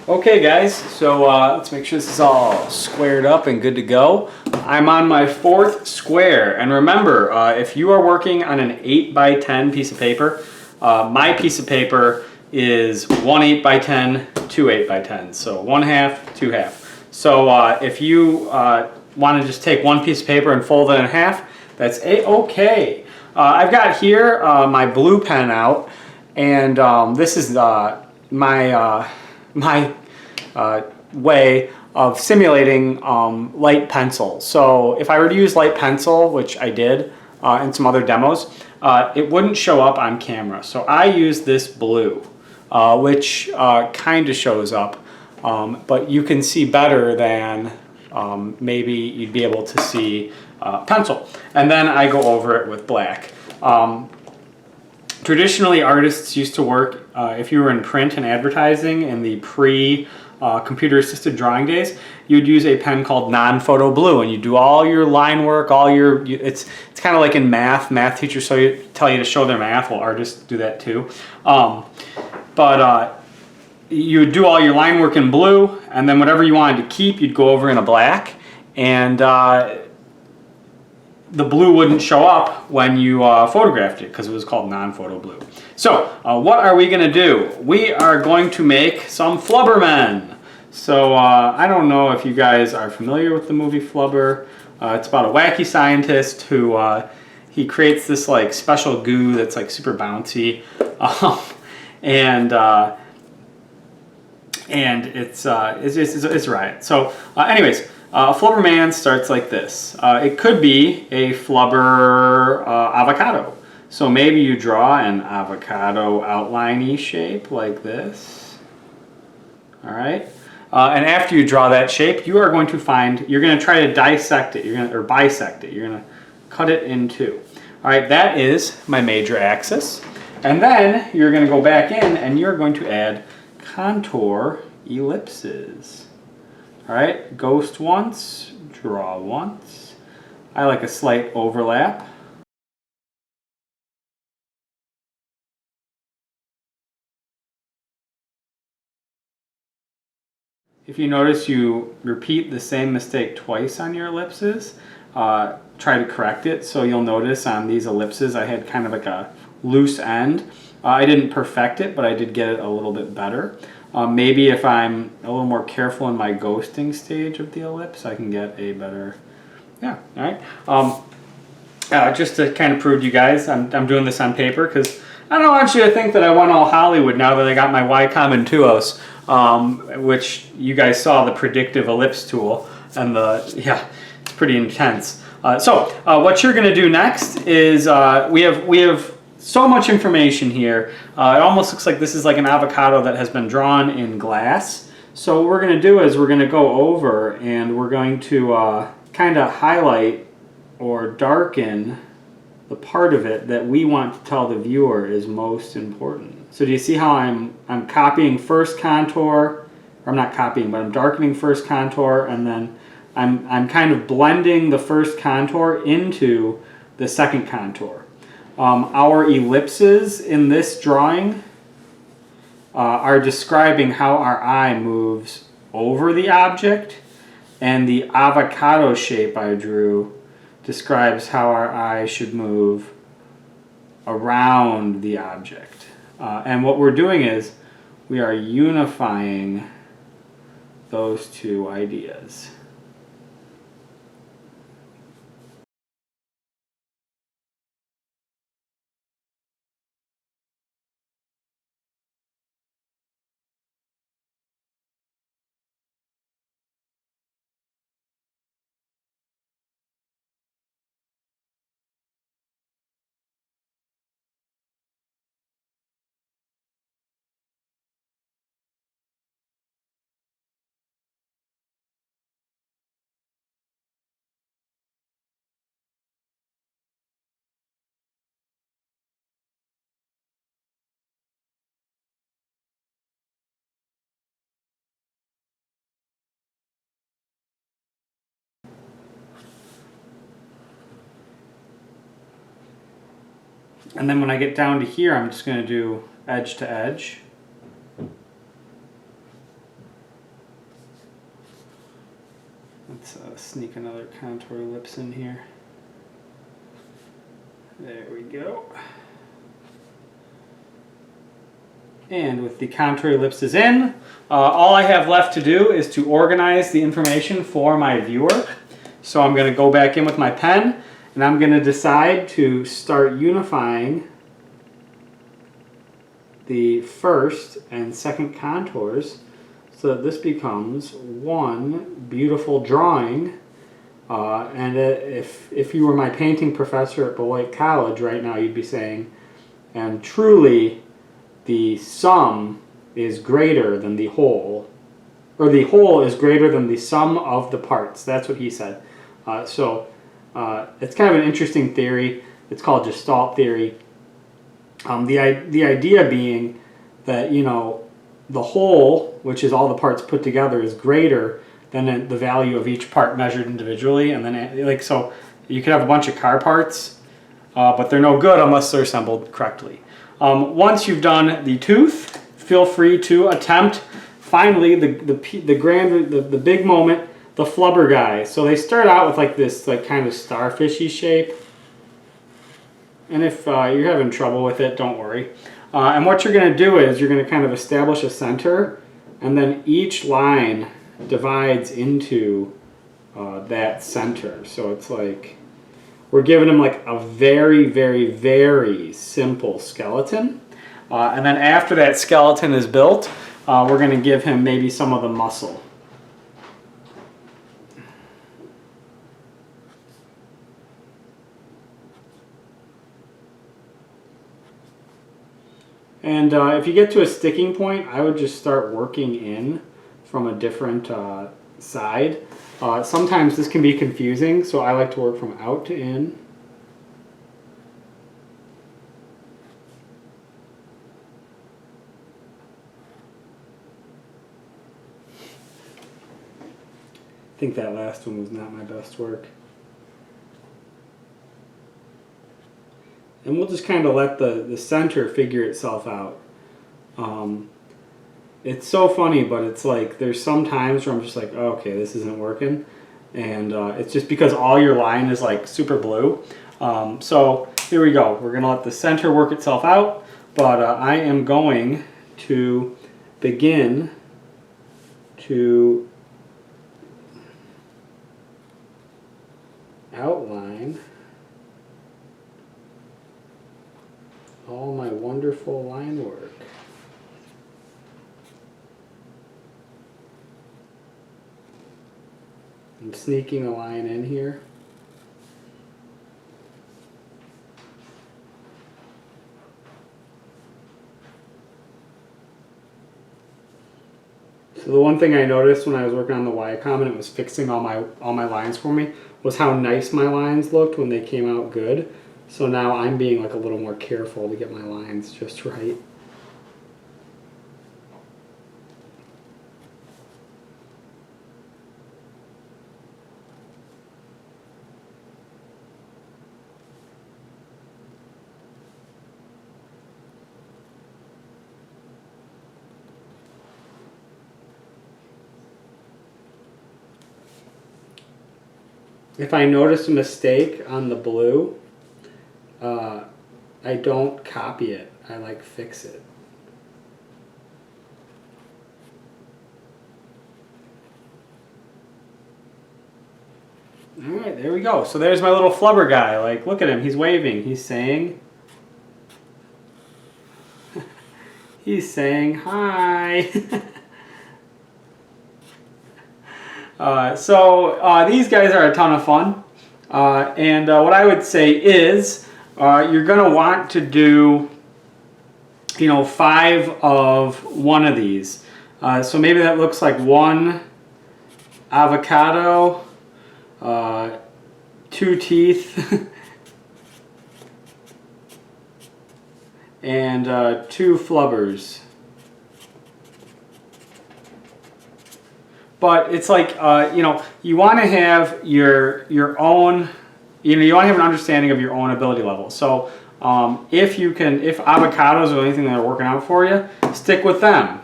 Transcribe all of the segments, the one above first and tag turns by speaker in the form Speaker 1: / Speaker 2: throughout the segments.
Speaker 1: Okay guys, so let's make sure this is all squared up and good to go. I'm on my fourth square, and remember, if you are working on an 8 by 10 piece of paper, my piece of paper is 1 8 by 10, 2 8 by 10, so 1/2, 2/2. So if you want to just take one piece of paper and fold it in half, that's okay. I've got here my blue pen out, and this is my way of simulating light pencil. So if I were to use light pencil, which I did in some other demos, it wouldn't show up on camera. So I use this blue, which kind of shows up, but you can see better than maybe you'd be able to see pencil. And then I go over it with black. Traditionally, artists used to work, if you were in print and advertising in the pre-computer-assisted drawing days, you'd use a pen called non-photo blue, and you do all your line work, it's kind of like in math. Math teachers tell you to show their math. Well, artists do that too. But you would do all your line work in blue, and then whatever you wanted to keep, you'd go over in a black, and the blue wouldn't show up when you photographed it because it was called non-photo blue. So what are we going to do? We are going to make some Flubbermen. So I don't know if you guys are familiar with the movie Flubber. It's about a wacky scientist who he creates this like special goo that's like super bouncy, and it's a riot. So anyways. A Flubberman starts like this. It could be a Flubber avocado. So maybe you draw an avocado outline-y shape like this. All right. And after you draw that shape, you are going to you're going to try to dissect it, or bisect it. You're going to cut it in two. All right, that is my major axis. And then you're going to go back in and you're going to add contour ellipses. All right, ghost once, draw once. I like a slight overlap. If you notice you repeat the same mistake twice on your ellipses, try to correct it. So you'll notice on these ellipses I had kind of like a loose end. I didn't perfect it, but I did get it a little bit better. Maybe if I'm a little more careful in my ghosting stage of the ellipse, I can get a better, yeah, all right. Just to kind of prove to you guys, I'm doing this on paper because I don't want you to think that I went all Hollywood now that I got my Y Intuos, which you guys saw the predictive ellipse tool, and it's pretty intense. So what you're going to do next is we have so much information here. It almost looks like this is like an avocado that has been drawn in glass. So what we're going to do is we're going to go over and we're going to kind of highlight or darken the part of it that we want to tell the viewer is most important. So do you see how I'm copying first contour, or I'm not copying, but I'm darkening first contour, and then I'm kind of blending the first contour into the second contour. Our ellipses in this drawing are describing how our eye moves over the object, and the avocado shape I drew describes how our eye should move around the object. And what we're doing is we are unifying those two ideas. And then when I get down to here, I'm just going to do edge to edge. Let's sneak another contour ellipse in here. There we go. And with the contour ellipses in, all I have left to do is to organize the information for my viewer. So I'm going to go back in with my pen, and I'm going to decide to start unifying the first and second contours so that this becomes one beautiful drawing. And if you were my painting professor at Beloit College right now, you'd be saying, and truly the sum is greater than the whole, or the whole is greater than the sum of the parts. That's what he said. So it's kind of an interesting theory. It's called Gestalt theory. The idea being that, you know, the whole, which is all the parts put together, is greater than the value of each part measured individually. And then, like, so you could have a bunch of car parts, but they're no good unless they're assembled correctly. Once you've done the tooth, feel free to attempt, finally, the big moment, the flubber guy. So they start out with like this like kind of starfishy shape. And if you're having trouble with it, don't worry. And what you're going to do is you're going to kind of establish a center, and then each line divides into that center. So it's like we're giving him like a very, very, very simple skeleton. And then after that skeleton is built, we're going to give him maybe some of the muscle. And if you get to a sticking point, I would just start working in from a different side. Sometimes this can be confusing, so I like to work from out to in. I think that last one was not my best work. And we'll just kind of let the center figure itself out. It's so funny, but it's like there's some times where I'm just like, oh, okay, this isn't working. And it's just because all your line is like super blue. So here we go. We're going to let the center work itself out. But I am going to begin to outline all my wonderful line work. I'm sneaking a line in here. So the one thing I noticed when I was working on the Wacom and it was fixing all my lines for me was how nice my lines looked when they came out good. So now I'm being like a little more careful to get my lines just right. If I notice a mistake on the blue, I don't copy it, I like fix it. Alright, there we go. So there's my little flubber guy. Like, look at him, he's waving, he's saying he's saying hi. So these guys are a ton of fun. And what I would say is you're going to want to do, 5 of one of these. So maybe that looks like 1 avocado, 2 teeth, and 2 flubbers. But it's like, you want to have your own, you want to have an understanding of your own ability level. So if avocados are anything that are working out for you, stick with them.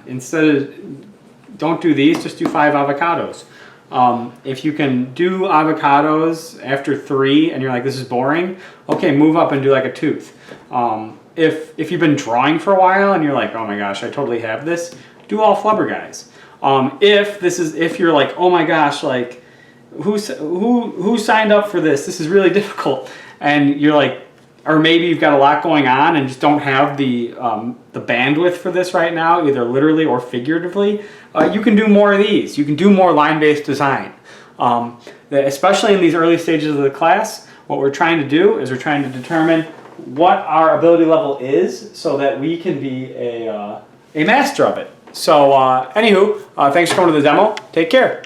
Speaker 1: Don't do these, just do 5 avocados. If you can do avocados after 3 and you're like, this is boring, okay, move up and do like a tooth. If you've been drawing for a while and you're like, oh my gosh, I totally have this, do all flubber guys. If you're like, oh my gosh, like who signed up for this? This is really difficult, and you're like, or maybe you've got a lot going on and just don't have the bandwidth for this right now, either literally or figuratively. You can do more of these. You can do more line-based design. Especially in these early stages of the class, what we're trying to do is we're trying to determine what our ability level is so that we can be a master of it. So anywho, thanks for coming to the demo. Take care.